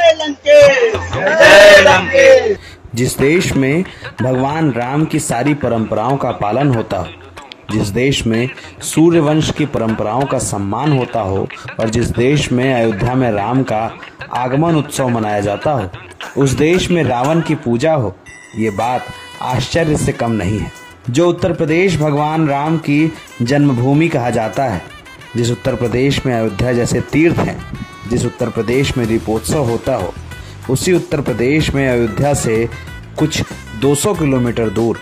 जय लंकेश, जय लंकेश। जिस देश में भगवान राम की सारी परंपराओं का पालन होता हो, जिस देश में सूर्यवंश की परंपराओं का सम्मान होता हो और जिस देश में अयोध्या में राम का आगमन उत्सव मनाया जाता हो, उस देश में रावण की पूजा हो, ये बात आश्चर्य से कम नहीं है। जो उत्तर प्रदेश भगवान राम की जन्मभूमि कहा जाता है, जिस उत्तर प्रदेश में अयोध्या जैसे तीर्थ हैं, जिस उत्तर प्रदेश में दीपोत्सव होता हो, उसी उत्तर प्रदेश में अयोध्या से कुछ 200 किलोमीटर दूर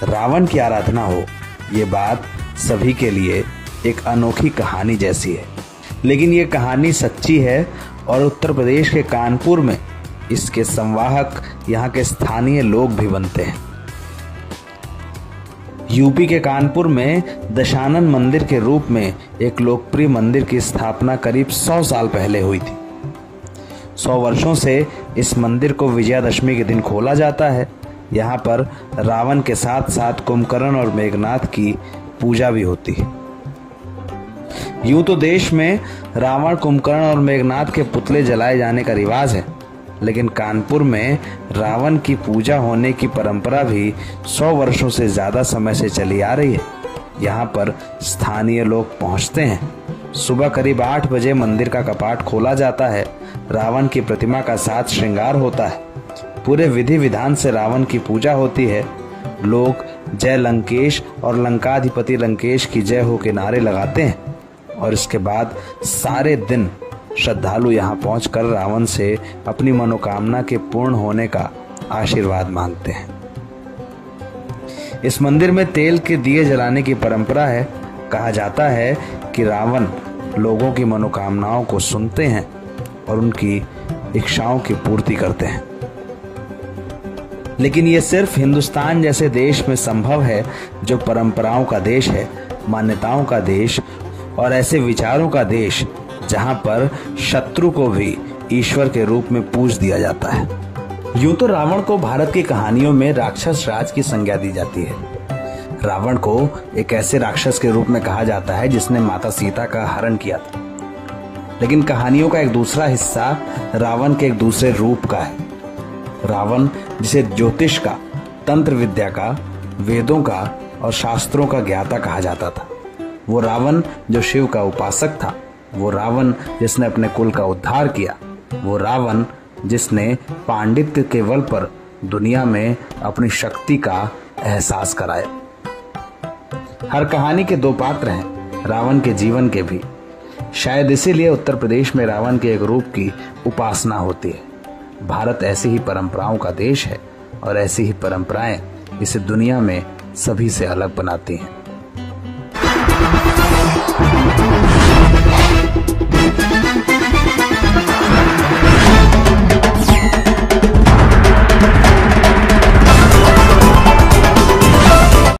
रावण की आराधना हो, ये बात सभी के लिए एक अनोखी कहानी जैसी है। लेकिन ये कहानी सच्ची है और उत्तर प्रदेश के कानपुर में इसके संवाहक यहाँ के स्थानीय लोग भी बनते हैं। यूपी के कानपुर में दशानन मंदिर के रूप में एक लोकप्रिय मंदिर की स्थापना करीब 100 साल पहले हुई थी। 100 वर्षों से इस मंदिर को विजयादशमी के दिन खोला जाता है। यहाँ पर रावण के साथ साथ कुंभकर्ण और मेघनाथ की पूजा भी होती है। यूं तो देश में रावण, कुंभकर्ण और मेघनाथ के पुतले जलाए जाने का रिवाज है, लेकिन कानपुर में रावण की पूजा होने की परंपरा भी 100 वर्षों से ज्यादा समय से चली आ रही है। यहाँ पर स्थानीय लोग पहुँचते हैं। सुबह करीब 8 बजे मंदिर का कपाट खोला जाता है। रावण की प्रतिमा का साज श्रृंगार होता है। पूरे विधि विधान से रावण की पूजा होती है। लोग जय लंकेश और लंकाधिपति लंकेश की जय हो के नारे लगाते हैं और इसके बाद सारे दिन श्रद्धालु यहाँ पहुंचकर रावण से अपनी मनोकामना के पूर्ण होने का आशीर्वाद मांगते हैं। इस मंदिर में तेल के दिए जलाने की परंपरा है। कहा जाता है कि रावण लोगों की मनोकामनाओं को सुनते हैं और उनकी इच्छाओं की पूर्ति करते हैं। लेकिन ये सिर्फ हिंदुस्तान जैसे देश में संभव है, जो परंपराओं का देश है, मान्यताओं का देश और ऐसे विचारों का देश जहां पर शत्रु को भी ईश्वर के रूप में पूज दिया जाता है। यूं तो रावण को भारत की कहानियों में राक्षस राज की संज्ञा दी जाती है। रावण को एक ऐसे राक्षस के रूप में कहा जाता है जिसने माता सीता का हरण किया था। लेकिन कहानियों का एक दूसरा हिस्सा रावण के एक दूसरे रूप का है। रावण जिसे ज्योतिष का, तंत्र विद्या का, वेदों का और शास्त्रों का ज्ञाता कहा जाता था। वो रावण जो शिव का उपासक था। वो रावण जिसने अपने कुल का उद्धार किया। वो रावण जिसने पांडित्य के बल पर दुनिया में अपनी शक्ति का एहसास कराया। हर कहानी के 2 पात्र हैं, रावण के जीवन के भी। शायद इसीलिए उत्तर प्रदेश में रावण के एक रूप की उपासना होती है। भारत ऐसी ही परंपराओं का देश है और ऐसी ही परंपराएं इसे दुनिया में सभी से अलग बनाती हैं।